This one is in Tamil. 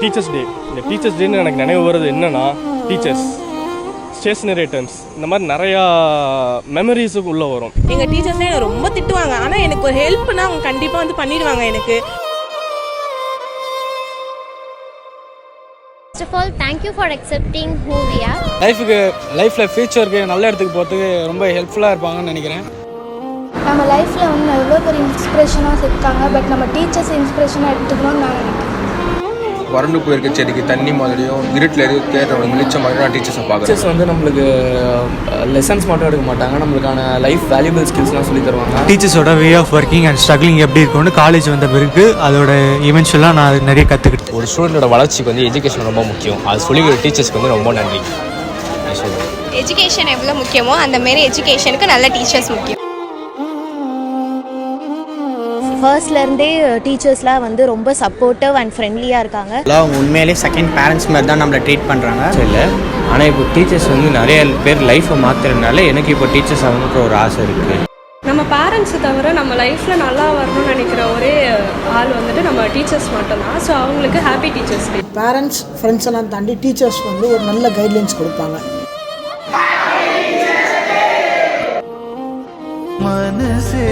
Teachers day. இந்த டீச்சர்ஸ் டேன்னு எனக்கு நினைவு வருது என்னென்னா, டீச்சர்ஸ், ஸ்டேஷனரி ஐட்டம்ஸ், இந்த மாதிரி நிறையா மெமரிஸுக்கு உள்ளே வரும். எங்கள் டீச்சர்ஸ்லாம் எனக்கு ரொம்ப திட்டுவாங்க, ஆனால் எனக்கு ஒரு ஹெல்ப்னா அவங்க கண்டிப்பாக வந்து பண்ணிடுவாங்க எனக்கு. First of all, thank you for accepting who we are. லைஃப்பில் ஃபியூச்சருக்கு நல்ல இடத்துக்கு போகிறதுக்கு ரொம்ப ஹெல்ப்ஃபுல்லாக இருப்பாங்கன்னு நினைக்கிறேன். நம்ம லைஃப்பில் வந்து எவ்வளோ பெரிய இன்ஸ்பிரேஷனாக இருக்காங்க, பட் நம்ம டீச்சர்ஸ் இன்ஸ்பிரேஷனாக எடுத்துக்கணும்னு நான் நினைக்கிறேன். வறண்டு போயிருக்க செடிக்கு தண்ணி மாதிரியும் இருட்டில் எதுவும் தேடுற வெளிச்சம் மாதிரி நான் டீச்சர்ஸை பார்க்குறேன். டீச்சர்ஸ் வந்து நம்மளுக்கு லெசன்ஸ் மட்டும் எடுக்க மாட்டாங்க, நம்மளுக்கான லைஃப் வேல்யூபிள் ஸ்கில்ஸ்லாம் சொல்லி தருவாங்க. டீச்சர்ஸோட way of working and struggling எப்படி இருக்கும்னு காலேஜ் வந்த பிறகு அதோட இவென்ச்சுவலாக நான் நிறைய கற்றுக்கிட்டேன். ஒரு ஸ்டூடெண்டோட வளர்ச்சிக்கு வந்து எஜுகேஷன் ரொம்ப முக்கியம். அது சொல்லி டீச்சர்ஸ்க்கு வந்து ரொம்ப நன்றி. எஜுகேஷன் எவ்வளோ முக்கியமோ அந்த மாரி எஜுகேஷனுக்கு நல்ல டீச்சர்ஸ் முக்கியம். ஃபர்ஸ்ட்லேருந்தே டீச்சர்ஸ்லாம் வந்து ரொம்ப சப்போர்ட்டிவ் அண்ட் ஃப்ரெண்ட்லியாக இருக்காங்க. அவங்க உண்மையிலே செகண்ட் பேரண்ட்ஸ் மாதிரி தான் நம்மளை ட்ரீட் பண்ணுறாங்க. இல்லை, ஆனால் இப்போ டீச்சர்ஸ் வந்து நிறைய பேர் லைஃப்பை மாற்றுறதுனால எனக்கு இப்போ டீச்சர்ஸ் ஆகணுன்ற ஒரு ஆசை இருக்குது. நம்ம பேரண்ட்ஸை தவிர நம்ம லைஃப்பில் நல்லா வரணும்னு நினைக்கிற ஒரே ஆள் வந்துட்டு நம்ம டீச்சர்ஸ் மட்டும்தான். ஸோ அவங்களுக்கு happy teachers day. Parents friends எல்லாம் தாண்டி டீச்சர்ஸ் வந்து ஒரு நல்ல கைட்லைன்ஸ் கொடுப்பாங்க. மனசே